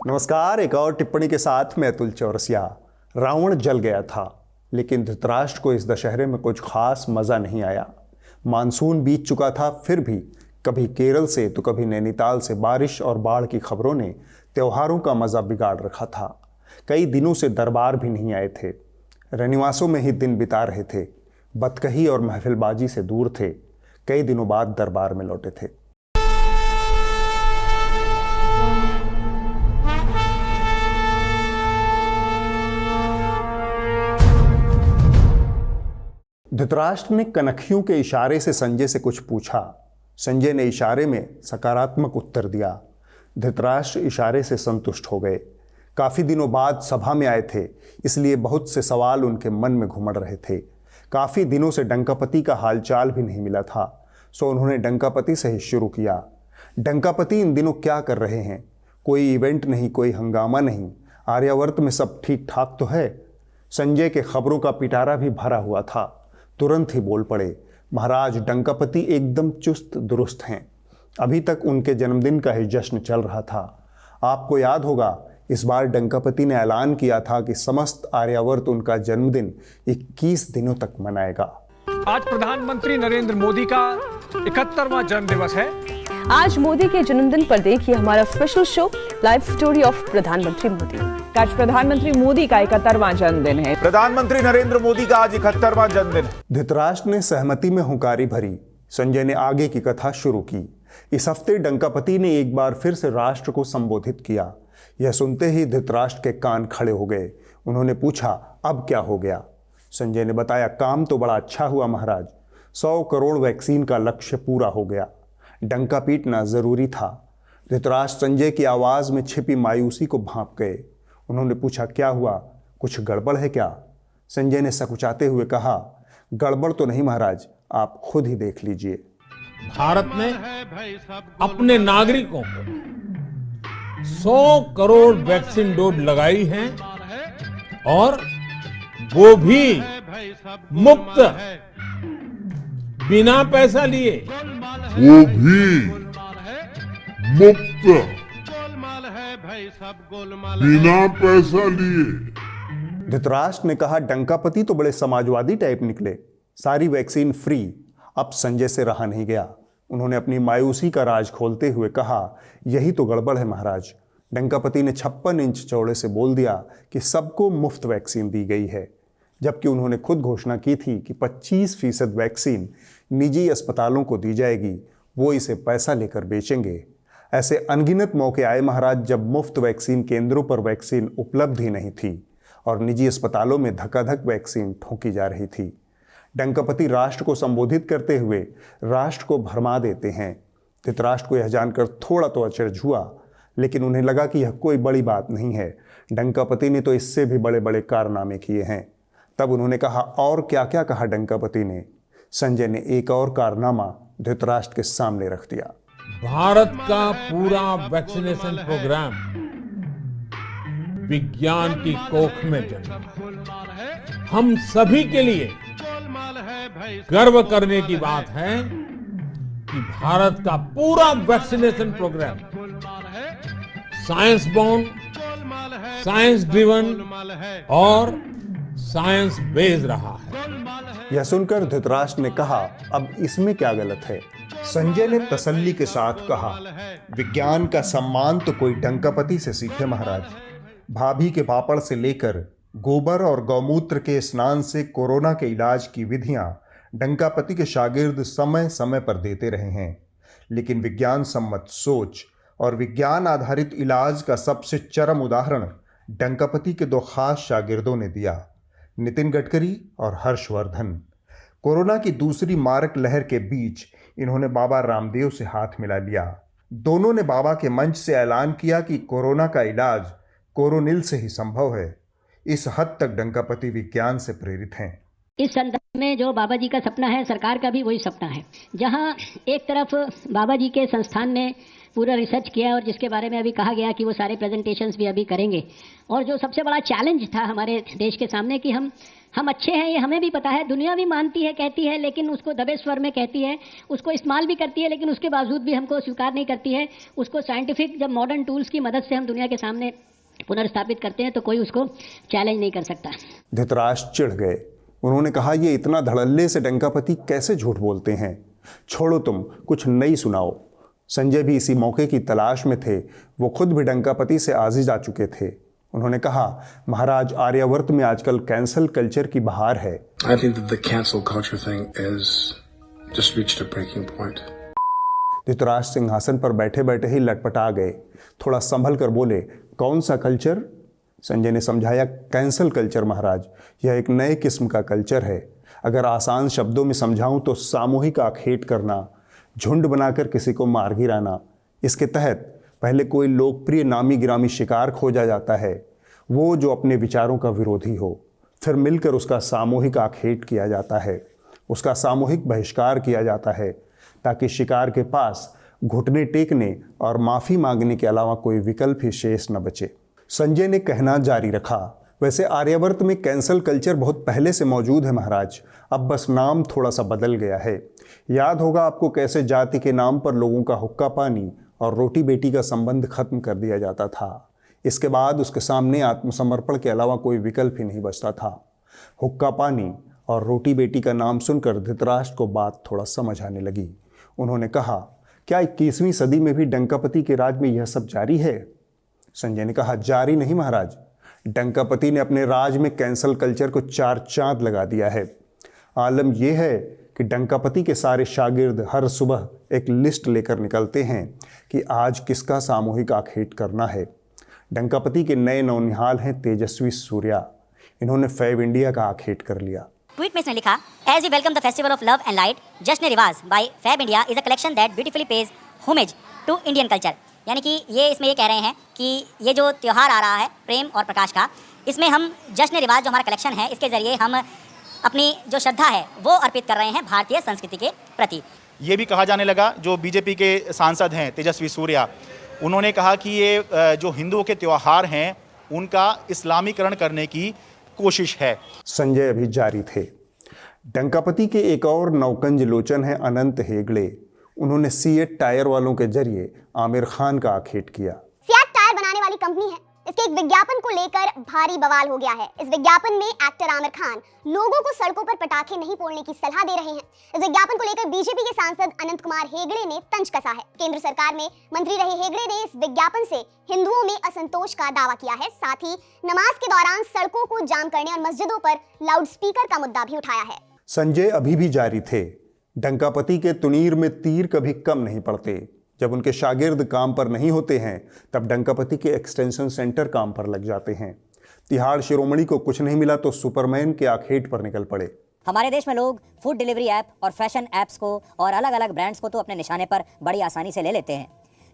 नमस्कार। एक और टिप्पणी के साथ मैं अतुल चौरसिया। रावण जल गया था, लेकिन धृतराष्ट्र को इस दशहरे में कुछ खास मज़ा नहीं आया। मानसून बीत चुका था, फिर भी कभी केरल से तो कभी नैनीताल से बारिश और बाढ़ की खबरों ने त्योहारों का मज़ा बिगाड़ रखा था। कई दिनों से दरबार भी नहीं आए थे, रनिवासों में ही दिन बिता रहे थे, बतकही और महफिलबाजी से दूर थे। कई दिनों बाद दरबार में लौटे थे। धृतराष्ट्र ने कनखियों के इशारे से संजय से कुछ पूछा। संजय ने इशारे में सकारात्मक उत्तर दिया। धृतराष्ट्र इशारे से संतुष्ट हो गए। काफ़ी दिनों बाद सभा में आए थे, इसलिए बहुत से सवाल उनके मन में घुमड़ रहे थे। काफ़ी दिनों से डंकापति का हालचाल भी नहीं मिला था, सो उन्होंने डंकापति से ही शुरू किया। डंकापति इन दिनों क्या कर रहे हैं? कोई इवेंट नहीं, कोई हंगामा नहीं, आर्यावर्त में सब ठीक ठाक तो है? संजय के खबरों का पिटारा भी भरा हुआ था। तुरंत ही बोल पड़े, महाराज डंकापति एकदम चुस्त दुरुस्त हैं। अभी तक उनके जन्मदिन का ही जश्न चल रहा था। आपको याद होगा, इस बार डंकापति ने ऐलान किया था कि समस्त आर्यावर्त उनका जन्मदिन 21 दिनों तक मनाएगा। आज प्रधानमंत्री नरेंद्र मोदी का 71वां जन्मदिवस है। आज मोदी के जन्मदिन पर देखिए हमारा special show live story of प्रधानमंत्री मोदी। आज प्रधानमंत्री मोदी का 71वां जन्मदिन है। प्रधानमंत्री नरेंद्र मोदी का आज 71वां जन्मदिन है। धृतराष्ट्र ने सहमति में हुंकारी भरी। संजय ने आगे की कथा शुरू की। इस हफ्ते डंकापति ने एक बार फिर से राष्ट्र को संबोधित किया। यह सुनते ही धृतराष्ट्र के कान खड़े हो गए। उन्होंने पूछा, अब क्या हो गया? संजय ने बताया, काम तो बड़ा अच्छा हुआ महाराज। 100 करोड़ वैक्सीन का लक्ष्य पूरा हो गया। डंका पीटना जरूरी था। धृतराष्ट्र संजय की आवाज में छिपी मायूसी को भांप गए। उन्होंने पूछा, क्या हुआ? कुछ गड़बड़ है क्या? संजय ने सकुचाते हुए कहा, गड़बड़ तो नहीं महाराज, आप खुद ही देख लीजिए। भारत ने अपने नागरिकों को 100 करोड़ वैक्सीन डोज लगाई है, और वो भी मुफ्त, बिना पैसा लिए। बिना पैसा लिए। धृतराष्ट्र ने कहा, डंकापति तो बड़े समाजवादी टाइप निकले, सारी वैक्सीन फ्री। अब संजय से रहा नहीं गया। उन्होंने अपनी मायूसी का राज खोलते हुए कहा, यही तो गड़बड़ है महाराज। डंकापति ने 56 इंच चौड़े से बोल दिया कि सबको मुफ्त वैक्सीन दी गई है, जबकि उन्होंने खुद घोषणा की थी कि 25% वैक्सीन निजी अस्पतालों को दी जाएगी, वो इसे पैसा लेकर बेचेंगे। ऐसे अनगिनत मौके आए महाराज, जब मुफ्त वैक्सीन केंद्रों पर वैक्सीन उपलब्ध ही नहीं थी और निजी अस्पतालों में धक्काधक वैक्सीन ठोकी जा रही थी। डंकापति राष्ट्र को संबोधित करते हुए राष्ट्र को भरमा देते हैं। धृतराष्ट्र को यह जानकर थोड़ा तो अचरज हुआ, लेकिन उन्हें लगा कि यह कोई बड़ी बात नहीं है। डंकापति ने तो इससे भी बड़े बड़े कारनामे किए हैं। तब उन्होंने कहा, और क्या क्या कहा डंकापति ने? संजय ने एक और कारनामा धृतराष्ट्र के सामने रख दिया। भारत का पूरा वैक्सीनेशन प्रोग्राम विज्ञान की कोख में जन्मा। हम सभी के लिए गर्व करने की बात है कि भारत का पूरा vaccination program science born, science driven और साइंस बेस्ड रहा है। यह सुनकर धृतराष्ट्र ने कहा, अब इसमें क्या गलत है? संजय ने तसल्ली के साथ कहा, विज्ञान का सम्मान तो कोई डंकापति से सीखे महाराज। भाभी के पापड़ से लेकर गोबर और गौमूत्र के स्नान से कोरोना के इलाज की विधियां डंकापति के शागिर्द समय समय पर देते रहे हैं, लेकिन विज्ञान सम्मत सोच और विज्ञान आधारित इलाज का सबसे चरम उदाहरण डंकापति के 2 खास शागिर्दों ने दिया, नितिन गडकरी और हर्षवर्धन। कोरोना की दूसरी मारक लहर के बीच इन्होंने बाबा रामदेव से हाथ मिला लिया। दोनों ने बाबा के मंच से ऐलान किया कि कोरोना का इलाज कोरोनिल से ही संभव है। इस हद तक डंकापति विज्ञान से प्रेरित हैं। इस में जो बाबा जी का सपना है, सरकार का भी वही सपना है। जहां एक तरफ बाबा जी के संस्थान ने पूरा रिसर्च किया और जिसके बारे में अभी कहा गया कि वो सारे प्रेजेंटेशंस भी अभी करेंगे, और जो सबसे बड़ा चैलेंज था हमारे देश के सामने कि हम अच्छे हैं, ये हमें भी पता है, दुनिया भी मानती है, कहती है, लेकिन उसको दबे स्वर में कहती है, उसको इस्तेमाल भी करती है, लेकिन उसके बावजूद भी हमको स्वीकार नहीं करती है। उसको साइंटिफिक जब मॉडर्न टूल्स की मदद से हम दुनिया के सामने पुनर्स्थापित करते हैं तो कोई उसको चैलेंज नहीं कर सकता। धृतराष्ट्र चिढ़ गए। उन्होंने कहा, ये इतना धड़ल्ले से डंकापति कैसे झूठ बोलते हैं, छोड़ो तुम, कुछ नई सुनाओ। संजय भी इसी मौके की तलाश में थे। वो खुद भी डंकापति से आजिज आ चुके थे। उन्होंने कहा, महाराज, आर्यावर्त में आजकल कैंसल कल्चर की बहार है। I think that the cancel culture thing is just reached a breaking point. Dhritarashtra सिंहासन पर बैठे बैठे ही लटपटा गए। थोड़ा संभल कर बोले, कौन सा कल्चर? संजय ने समझाया, कैंसल कल्चर महाराज, यह एक नए किस्म का कल्चर है। अगर आसान शब्दों में समझाऊं तो सामूहिक आखेट करना, झुंड बनाकर किसी को मार गिराना। इसके तहत पहले कोई लोकप्रिय नामी गिरामी शिकार खोजा जाता है, वो जो अपने विचारों का विरोधी हो, फिर मिलकर उसका सामूहिक आखेट किया जाता है, उसका सामूहिक बहिष्कार किया जाता है, ताकि शिकार के पास घुटने टेकने और माफ़ी मांगने के अलावा कोई विकल्प ही शेष न बचे। संजय ने कहना जारी रखा, वैसे आर्यावर्त में कैंसल कल्चर बहुत पहले से मौजूद है महाराज, अब बस नाम थोड़ा सा बदल गया है। याद होगा आपको कैसे जाति के नाम पर लोगों का हुक्का पानी और रोटी बेटी का संबंध खत्म कर दिया जाता था। इसके बाद उसके सामने आत्मसमर्पण के अलावा कोई विकल्प ही नहीं बचता था। हुक्का पानी और रोटी बेटी का नाम सुनकर धृतराष्ट्र को बात थोड़ा समझ आने लगी। उन्होंने कहा, क्या 21वीं सदी में भी डंकापति के राज में यह सब जारी है? संजय ने कहा, जारी नहीं महाराज, डंकापति ने अपने राज में कैंसल कल्चर को 4 चांद लगा दिया है। आलम यह है कि डंकापति के सारे शागिर्द हर सुबह एक लिस्ट लेकर निकलते हैं कि आज किसका सामूहिक आखेट करना है। डंकापति के नए नौनिहाल हैं तेजस्वी सूर्या। इन्होंने फैब इंडिया का आखेट कर लिया। ट्वीट में इसने लिखा, as we welcome the festival of love and light, Jashn Riwaaz by Fabindia is a collection that beautifully pays homage to Indian culture. यानी कि ये इसमें ये कह रहे हैं कि ये जो त्यौहार आ रहा है प्रेम और प्रकाश का, इसमें हम जश्न रिवाज जो हमारा कलेक्शन है, इसके ज़रिए हम अपनी जो श्रद्धा है वो अर्पित कर रहे हैं भारतीय संस्कृति के प्रति। ये भी कहा जाने लगा, जो बीजेपी के सांसद हैं तेजस्वी सूर्या, उन्होंने कहा कि ये जो हिंदुओं के त्यौहार हैं उनका इस्लामीकरण करने की कोशिश है। संजय अभी जारी थे। डंकापति के एक और नौकंज लोचन है अनंत हेगड़े। उन्होंने सीएट टायर वालों के जरिए आमिर खान का आखेट किया। सीएट टायर बनाने वाली कंपनी है, इसके एक विज्ञापन को लेकर भारी बवाल हो गया है। इस विज्ञापन में एक्टर आमिर खान लोगों को सड़कों पर पटाखे नहीं फोड़ने की सलाह दे रहे हैं। इस विज्ञापन को लेकर बीजेपी के सांसद अनंत कुमार हेगड़े ने तंज कसा है। केंद्र सरकार में मंत्री रहे हेगड़े ने इस विज्ञापन से हिंदुओं में असंतोष का दावा किया है। साथ ही नमाज के दौरान सड़कों को जाम करने और मस्जिदों पर लाउडस्पीकर का मुद्दा भी उठाया है। संजय अभी भी जारी थे। डंकापति के तुनीर में तीर कभी कम नहीं पड़ते। जब उनके शागिर्द काम पर नहीं होते हैं तब डंकापति के एक्सटेंशन सेंटर काम पर लग जाते हैं। तिहाड़ शिरोमणि को कुछ नहीं मिला तो सुपरमैन के आखेट पर निकल पड़े। हमारे देश में लोग फूड डिलीवरी ऐप और फैशन ऐप्स को और अलग अलग ब्रांड्स को तो अपने निशाने पर बड़ी आसानी से ले लेते हैं,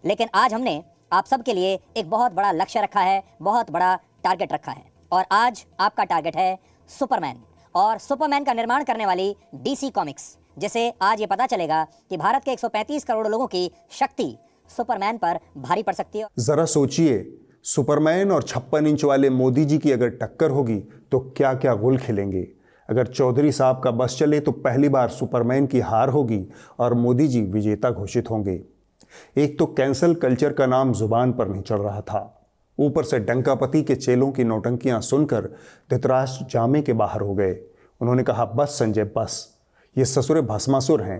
लेकिन आज हमने आप सब के लिए एक बहुत बड़ा लक्ष्य रखा है, बहुत बड़ा टारगेट रखा है। और आज आपका टारगेट है सुपरमैन, और सुपरमैन का निर्माण करने वाली डीसी कॉमिक्स, जिसे आज ये पता चलेगा कि भारत के 135 करोड़ लोगों की शक्ति सुपरमैन पर भारी पड़ सकती है। जरा सोचिए, सुपरमैन और 56 इंच वाले मोदी जी की अगर टक्कर होगी तो क्या क्या गुल खिलेंगे। अगर चौधरी साहब का बस चले तो पहली बार सुपरमैन की हार होगी और मोदी जी विजेता घोषित होंगे। एक तो कैंसल कल्चर का नाम जुबान पर नहीं चढ़ रहा था, ऊपर से डंकापति के चेलों की नौटंकियां सुनकर धृतराष्ट्र जामे के बाहर हो गए। उन्होंने कहा, बस संजय बस, ये ससुरे भस्मासुर हैं।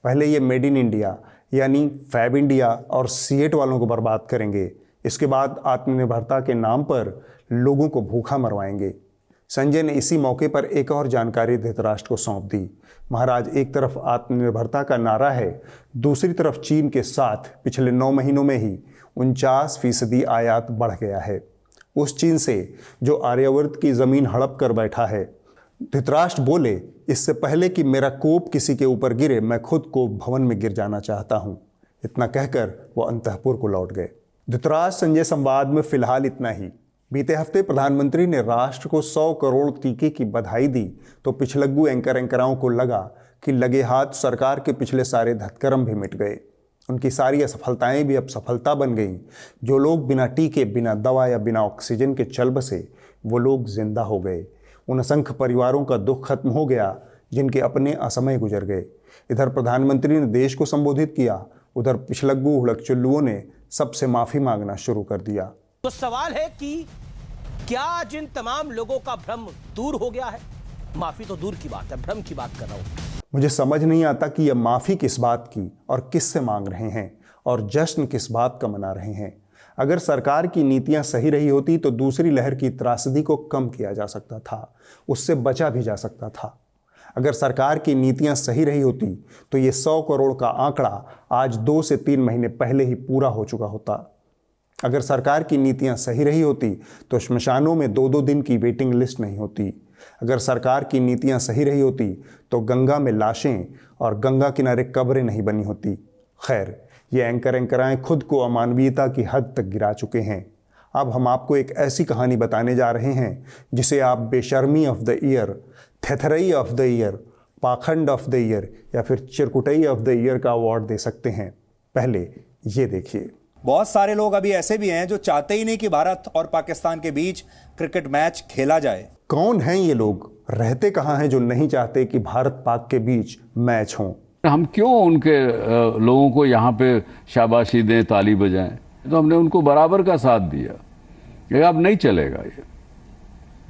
पहले ये मेड इन इंडिया यानी फैब इंडिया और सीएट वालों को बर्बाद करेंगे, इसके बाद आत्मनिर्भरता के नाम पर लोगों को भूखा मरवाएंगे। संजय ने इसी मौके पर एक और जानकारी धृतराष्ट्र को सौंप दी। महाराज, एक तरफ आत्मनिर्भरता का नारा है, दूसरी तरफ चीन के साथ पिछले 9 महीनों में ही 49% आयात बढ़ गया है, उस चीन से जो आर्यावर्त की ज़मीन हड़प कर बैठा है। धृतराष्ट्र बोले, इससे पहले कि मेरा कोप किसी के ऊपर गिरे मैं खुद को भवन में गिर जाना चाहता हूं। इतना कहकर वो अंतःपुर को लौट गए। धृतराष्ट्र संजय संवाद में फिलहाल इतना ही। बीते हफ्ते प्रधानमंत्री ने राष्ट्र को 100 करोड़ टीके की बधाई दी तो पिछलग्गू एंकराओं को लगा कि लगे हाथ सरकार के पिछले सारे धत्कर्म भी मिट गए। उनकी सारी असफलताएं भी अब सफलता बन गईं। जो लोग बिना टीके, बिना दवा या बिना ऑक्सीजन के चल बसे, वो लोग जिंदा हो गए। उन असंख्य परिवारों का दुख खत्म हो गया जिनके अपने असमय गुजर गए। इधर प्रधानमंत्री ने देश को संबोधित किया, उधर पिछलग्गू हुड़कचुल्लुओं ने सबसे माफी मांगना शुरू कर दिया। तो सवाल है कि क्या जिन तमाम लोगों का भ्रम दूर हो गया है? माफी तो दूर की बात है, भ्रम की बात कर रहा हूं। मुझे समझ नहीं आता कि यह माफी किस बात की और किससे मांग रहे हैं और जश्न किस बात का मना रहे हैं। अगर सरकार की नीतियां सही रही होती तो दूसरी लहर की त्रासदी को कम किया जा सकता था, उससे बचा भी जा सकता था। अगर सरकार की नीतियां सही रही होती तो ये 100 करोड़ का आंकड़ा आज 2 से 3 महीने पहले ही पूरा हो चुका होता। अगर सरकार की नीतियां सही रही होती तो श्मशानों में 2-2 दिन की वेटिंग लिस्ट नहीं होती। अगर सरकार की नीतियां सही रही होती तो गंगा में लाशें और गंगा किनारे कब्रें नहीं बनी होती। खैर, ये एंकराएं खुद को अमानवीयता की हद तक गिरा चुके हैं। अब हम आपको एक ऐसी कहानी बताने जा रहे हैं जिसे आप बेशर्मी ऑफ द ईयर, थेथरई ऑफ द ईयर, पाखंड ऑफ द ईयर या फिर चिरकुटई ऑफ द ईयर का अवार्ड दे सकते हैं। पहले ये देखिए। बहुत सारे लोग अभी ऐसे भी हैं जो चाहते ही नहीं कि भारत और पाकिस्तान के बीच क्रिकेट मैच खेला जाए। कौन हैं ये लोग, रहते कहाँ हैं जो नहीं चाहते कि भारत पाक के बीच मैच हो? हम क्यों उनके लोगों को यहाँ पे शाबाशी दें, ताली बजाएं? तो हमने उनको बराबर का साथ दिया। ये अब नहीं चलेगा ये,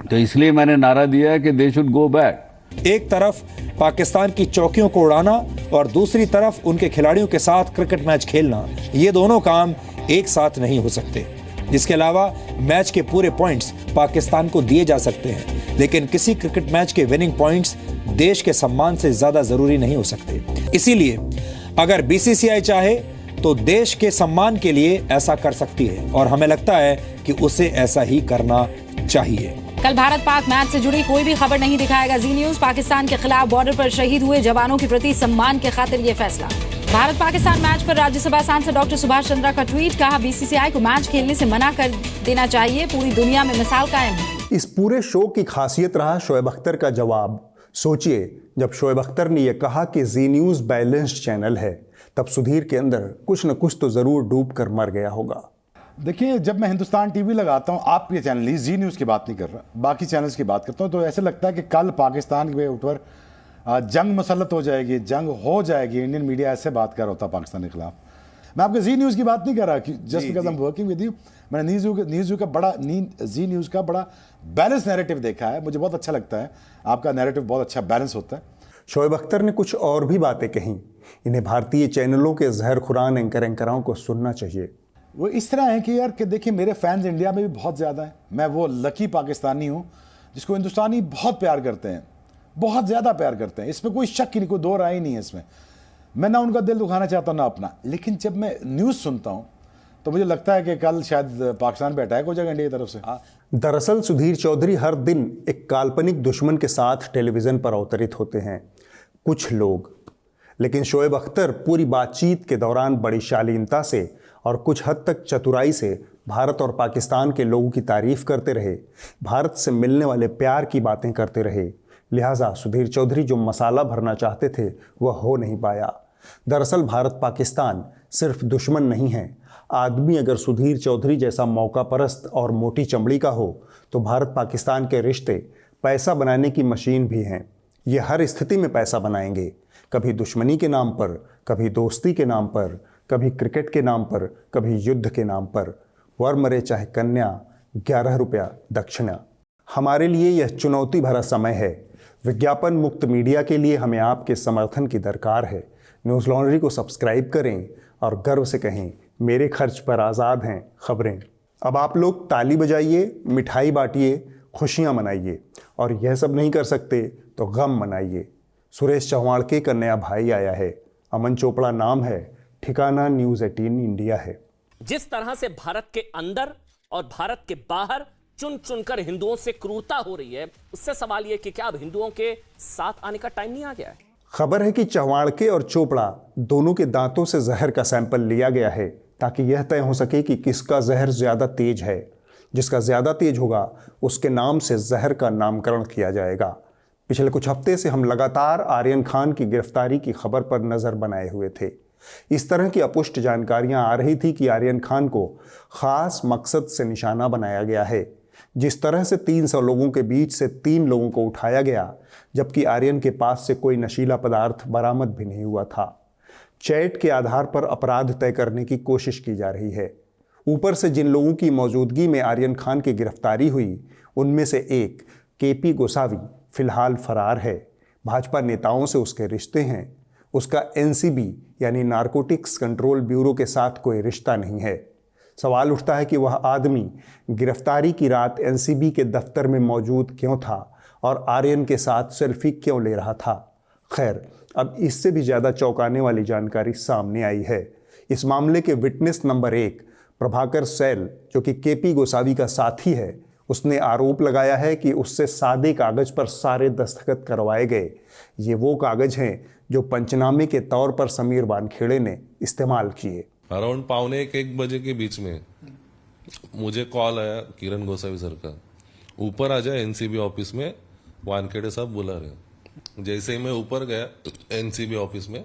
तो इसलिए मैंने नारा दिया है कि दे शुड गो बैक। एक तरफ पाकिस्तान की चौकियों को उड़ाना और दूसरी तरफ उनके खिलाड़ियों के साथ क्रिकेट मैच खेलना, ये दोनों काम एक साथ नहीं हो सकते। इसके अलावा मैच के पूरे पॉइंट्स पाकिस्तान को दिए जा सकते हैं, लेकिन किसी क्रिकेट मैच के विनिंग पॉइंट्स देश के सम्मान से ज्यादा जरूरी नहीं हो सकते। इसीलिए अगर बीसीसीआई चाहे तो देश के सम्मान के लिए ऐसा कर सकती है और हमें लगता है कि उसे ऐसा ही करना चाहिए। कल भारत पाक मैच से जुड़ी कोई भी खबर नहीं दिखाएगा जी न्यूज। पाकिस्तान के खिलाफ बॉर्डर पर शहीद हुए जवानों के प्रति सम्मान के खातिर ये फैसला। भारत पाकिस्तान मैच पर राज्यसभा सांसद डॉक्टर सुभाष चंद्रा का ट्वीट, कहा बीसीसीआई को मैच खेलने से मना कर देना चाहिए, पूरी दुनिया में मिसाल कायम है। इस पूरे शो की खासियत रहा शोएब अख्तर का जवाब। सोचिए, जब शोएब अख्तर ने यह कहा कि जी न्यूज बैलेंस्ड चैनल है, तब सुधीर के अंदर कुछ न कुछ तो जरूर डूब कर मर गया होगा। देखिए, जब मैं हिंदुस्तान टीवी लगाता हूं, आप ये चैनल जी न्यूज़ की बात नहीं कर रहा, बाकी चैनल्स की बात करता हूं, तो ऐसे लगता है कि कल पाकिस्तान के ऊपर जंग मुसल्लत हो जाएगी, जंग हो जाएगी। इंडियन मीडिया ऐसे बात कर रहा होता पाकिस्तान के खिलाफ। मैं आपके जी न्यूज़ की बात नहीं कर रहा कि just because I am working with you. मैंने जी न्यूज़ का बड़ा बैलेंस नैरेटिव देखा है, मुझे बहुत अच्छा लगता है। आपका नैरेटिव बहुत अच्छा बैलेंस होता है। शोएब अख्तर ने कुछ और भी बातें कहीं। इन्हें भारतीय चैनलों के जहरखुरान एंकराओं को सुनना चाहिए। वो इस तरह है कि यार कि देखिए, मेरे फैंस इंडिया में भी बहुत ज़्यादा हैं। मैं वो लकी पाकिस्तानी हूँ जिसको हिंदुस्तानी बहुत प्यार करते हैं, बहुत ज़्यादा प्यार करते हैं। इसमें कोई शक ही नहीं, कोई दो राय नहीं है इसमें। मैं ना उनका दिल दुखाना चाहता हूँ ना अपना, लेकिन जब मैं न्यूज़ सुनता हूँ तो मुझे लगता है कि कल शायद पाकिस्तान पे अटैक हो जाएगा इंडिया की तरफ से। दरअसल सुधीर चौधरी हर दिन एक काल्पनिक दुश्मन के साथ टेलीविज़न पर अवतरित होते हैं, कुछ लोग। लेकिन शोएब अख्तर पूरी बातचीत के दौरान बड़ी शालीनता से और कुछ हद तक चतुराई से भारत और पाकिस्तान के लोगों की तारीफ करते रहे, भारत से मिलने वाले प्यार की बातें करते रहे। लिहाजा सुधीर चौधरी जो मसाला भरना चाहते थे वह हो नहीं पाया। दरअसल भारत पाकिस्तान सिर्फ दुश्मन नहीं है। आदमी अगर सुधीर चौधरी जैसा मौका परस्त और मोटी चमड़ी का हो तो भारत पाकिस्तान के रिश्ते पैसा बनाने की मशीन भी हैं। ये हर स्थिति में पैसा बनाएंगे, कभी दुश्मनी के नाम पर, कभी दोस्ती के नाम पर, कभी क्रिकेट के नाम पर, कभी युद्ध के नाम पर। वर मरे चाहे कन्या, 11 रुपया दक्षिणा। हमारे लिए यह चुनौती भरा समय है। विज्ञापन मुक्त मीडिया के लिए हमें आपके समर्थन की दरकार है। न्यूज़ लॉन्ड्री को सब्सक्राइब करें और गर्व से कहें, मेरे खर्च पर आज़ाद हैं खबरें। अब आप लोग ताली बजाइए, मिठाई बांटिए, खुशियाँ मनाइए, और यह सब नहीं कर सकते तो गम मनाइए। सुरेश चव्हाणके का नया भाई आया है, अमन चोपड़ा नाम है, ठिकाना न्यूज़ 18 इंडिया है। जिस तरह से भारत के अंदर और भारत के बाहर चुन चुनकर हिंदुओं से क्रूरता हो रही है, उससे सवाल यह कि क्या अब हिंदुओं के साथ आने का टाइम नहीं आ गया है? खबर है कि चव्हाणके और चोपड़ा दोनों के दांतों से जहर का सैंपल लिया गया है ताकि यह तय हो सके कि किसका जहर ज्यादा तेज है। जिसका ज़्यादा तेज होगा उसके नाम से जहर का नामकरण किया जाएगा। पिछले कुछ हफ्ते से हम लगातार आर्यन खान की गिरफ्तारी की खबर पर नज़र बनाए हुए थे। इस तरह की अपुष्ट जानकारियां आ रही थी कि आर्यन खान को ख़ास मकसद से निशाना बनाया गया है। जिस तरह से 300 लोगों के बीच से 3 लोगों को उठाया गया, जबकि आर्यन के पास से कोई नशीला पदार्थ बरामद भी नहीं हुआ था। चैट के आधार पर अपराध तय करने की कोशिश की जा रही है। ऊपर से जिन लोगों की मौजूदगी में आर्यन खान की गिरफ्तारी हुई, उनमें से एक केपी गोसावी फिलहाल फरार है। भाजपा नेताओं से उसके रिश्ते हैं। उसका एनसीबी यानी नारकोटिक्स कंट्रोल ब्यूरो के साथ कोई रिश्ता नहीं है। सवाल उठता है कि वह आदमी गिरफ्तारी की रात एनसीबी के दफ्तर में मौजूद क्यों था और आर्यन के साथ सेल्फी क्यों ले रहा था। खैर, अब इससे भी ज़्यादा चौंकाने वाली जानकारी सामने आई है। इस मामले के विटनेस नंबर 1 प्रभाकर सैल, जो कि केपी गोसावी का साथी है, उसने आरोप लगाया है कि उससे सादे कागज पर सारे दस्तखत करवाए गए। ये वो कागज हैं जो पंचनामे के तौर पर समीर वानखेड़े ने इस्तेमाल किए। अराउंड 1:15 बजे के बीच में मुझे कॉल आया किरण गोसावी सर का, ऊपर आ जाए एनसीबी ऑफिस में, वानखेड़े साहब बुला रहे। जैसे ही मैं ऊपर गया एनसीबी ऑफिस में,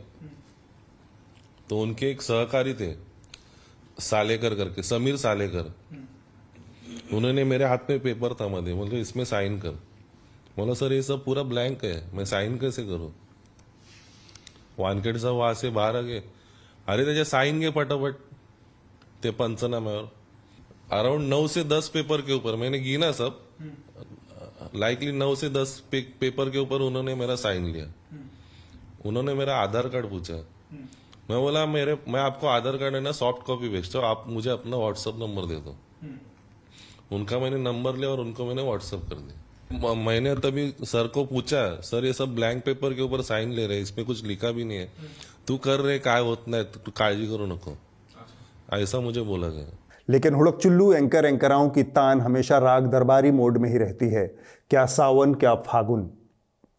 तो उनके एक सहकारी थे सालेकर करके, समीर सालेकर, उन्होंने मेरे हाथ में पेपर थमा दिया। बोले इसमें साइन कर। बोला सर ये सब पूरा ब्लैंक है, मैं साइन कैसे करूं। वानखेड़े साहब वहां से बाहर आ गए, अरे त्याचे साइन घे फटाफट ते पंचनाम्यावर। अराउंड 9 से 10 पेपर के ऊपर मैंने गिना सब, लाइकली 9 से 10 पेपर के ऊपर उन्होंने मेरा साइन लिया। उन्होंने मेरा आधार कार्ड पूछा। मैं बोला मैं आपको आधार कार्ड है ना सॉफ्ट कॉपी भेजता हूँ, आप मुझे अपना व्हाट्सएप नंबर दे दो। उनका मैंने नंबर लिया और उनको मैंने व्हाट्सएप कर दिया। मैंने तभी सर को पूछा, सर ये सब ब्लैंक पेपर के ऊपर साइन ले रहे, इसमें कुछ लिखा भी नहीं है, तू कर रहे काय होत नाही, तू काळजी करू नको, ऐसा मुझे बोला गया। लेकिन हुड़क चुल्लू एंकराओं की तान हमेशा राग दरबारी मोड में ही रहती है। क्या सावन क्या फागुन।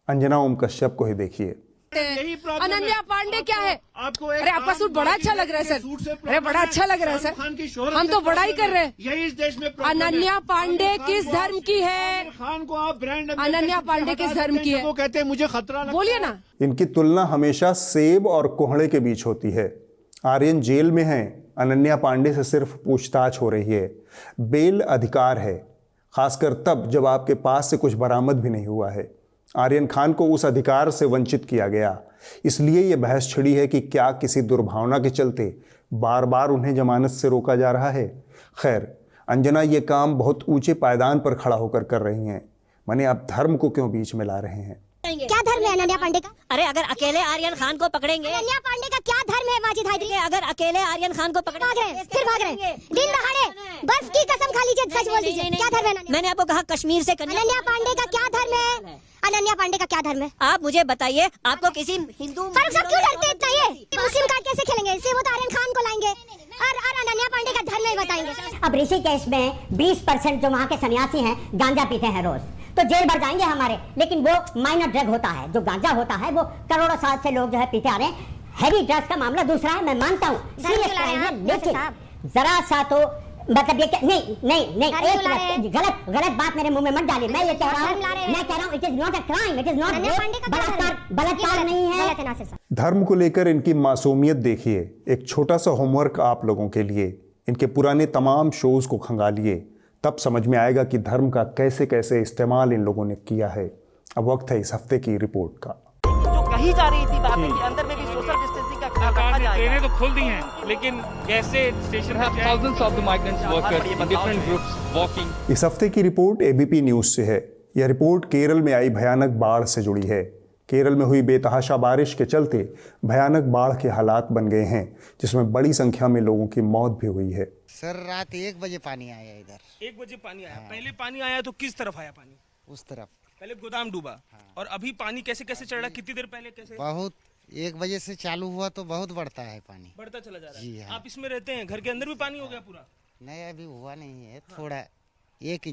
अंजना ओम कश्यप को ही देखिए। अनन्या पांडे क्या है आपको? अरे आपका सूट बड़ा अच्छा लग रहा है सर। अरे बड़ा अच्छा लग रहा है सर, हम तो बड़ा ही कर रहे हैं। यही इस देश में अनन्या पांडे किस धर्म की है? खान को आप ब्रांड अनन्या पांडे किस धर्म की है? वो कहते हैं मुझे खतरा, बोलिए ना। इनकी तुलना हमेशा सेब और कोहड़े के बीच होती है। आर्यन जेल में है, अनन्या पांडे से सिर्फ पूछताछ हो रही है। बेल अधिकार है, खासकर तब जब आपके पास से कुछ बरामद भी नहीं हुआ है। आर्यन खान को उस अधिकार से वंचित किया गया। इसलिए यह बहस छिड़ी है कि क्या किसी दुर्भावना के चलते बार बार उन्हें जमानत से रोका जा रहा है। खैर, अंजना ये काम बहुत ऊंचे पायदान पर खड़ा होकर कर रही हैं। माने आप धर्म को क्यों बीच में ला रहे हैं? क्या धर्म है अनन्या पांडे का? अरे अगर अकेले आर्यन खान को पकड़ेंगे, अनन्या पांडे का क्या धर्म है माजिद हैदरी? अगर अकेले आर्यन खान को पकड़ेंगे, फिर भाग रहे हैं। दिन दहाड़े बर्फ की कसम खा लीजिए, सच बोल दीजिए, क्या धर्म है? मैंने आपको कहा कश्मीर से अनन्या पांडे का क्या धर्म है? अनन्या पांडे का क्या धर्म है? आप मुझे बताइए, आपको किसी हिंदू फारूक साहब क्यों डरते इतना? ये मुस्लिम कार्ड कैसे खेलेंगे? इससे वो तो आर्यन खान को लाएंगे और अनन्या पांडे का धर्म नहीं बताएंगे। अब ऋषिकेश में 20% जो वहाँ के सन्यासी हैं गांजा पीते हैं रोज, तो जेल भर जाएंगे हमारे। लेकिन वो माइनर ड्रग होता है, जो गांजा होता है वो करोड़ों साल से लोग जो है पीते आ रहे हैं। हैवी ड्रग्स का मामला दूसरा है, मैं मानता हूँ, लेकिन जरा सा तो मतलब ये नहीं गलत बात मेरे मुंह में मत डालिए। मैं ये कह रहा हूँ it is not a crime, it is not बलात्कार नहीं है। धर्म को लेकर इनकी मासूमियत देखिए। एक छोटा सा होमवर्क आप लोगों के लिए, इनके पुराने तमाम शोज को खंगालिए, तब समझ में आएगा कि धर्म का कैसे कैसे इस्तेमाल इन लोगों ने किया है। अब वक्त है इस हफ्ते की रिपोर्ट का। जो कही जा रही थी बातें कि अंदर में भी सोशल डिस्टेंसिंग का ख्याल रखा जाएगा। ट्रेनें तो खुल दी हैं, लेकिन कैसे स्टेशन पर thousands of the migrants workers in different groups walking. इस हफ्ते की रिपोर्ट एबीपी न्यूज से है। यह रिपोर्ट केरल में आई भयानक बाढ़ से जुड़ी है। केरल में हुई बेतहाशा बारिश के चलते भयानक बाढ़ के हालात बन गए हैं, जिसमें बड़ी संख्या में लोगों की मौत भी हुई है। सर रात 1 बजे पानी आया इधर। 1 बजे पानी आया। पहले पानी आया तो किस तरफ आया पानी? उस तरफ। पहले गोदाम डूबा। और अभी पानी कैसे कैसे चढ़ रहा? कितनी देर पहले कैसे? बहुत 1 बजे से चालू हुआ तो बहुत बढ़ता है पानी, बढ़ता चला जा रहा है। आप इसमें रहते हैं, घर के अंदर भी पानी हो गया पूरा? नहीं अभी हुआ नहीं है, थोड़ा 1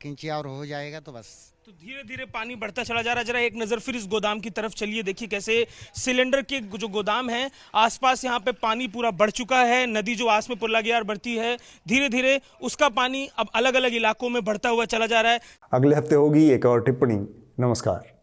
इंची और हो जाएगा तो बस। तो धीरे धीरे पानी बढ़ता चला जा रहा है। जरा एक नजर फिर इस गोदाम की तरफ चलिए, देखिए कैसे सिलेंडर के जो गोदाम है आसपास यहाँ पे पानी पूरा बढ़ चुका है। नदी जो आस में पुल्लागियार बढ़ती है, धीरे धीरे उसका पानी अब अलग अलग इलाकों में बढ़ता हुआ चला जा रहा है। अगले हफ्ते होगी एक और टिप्पणी। नमस्कार।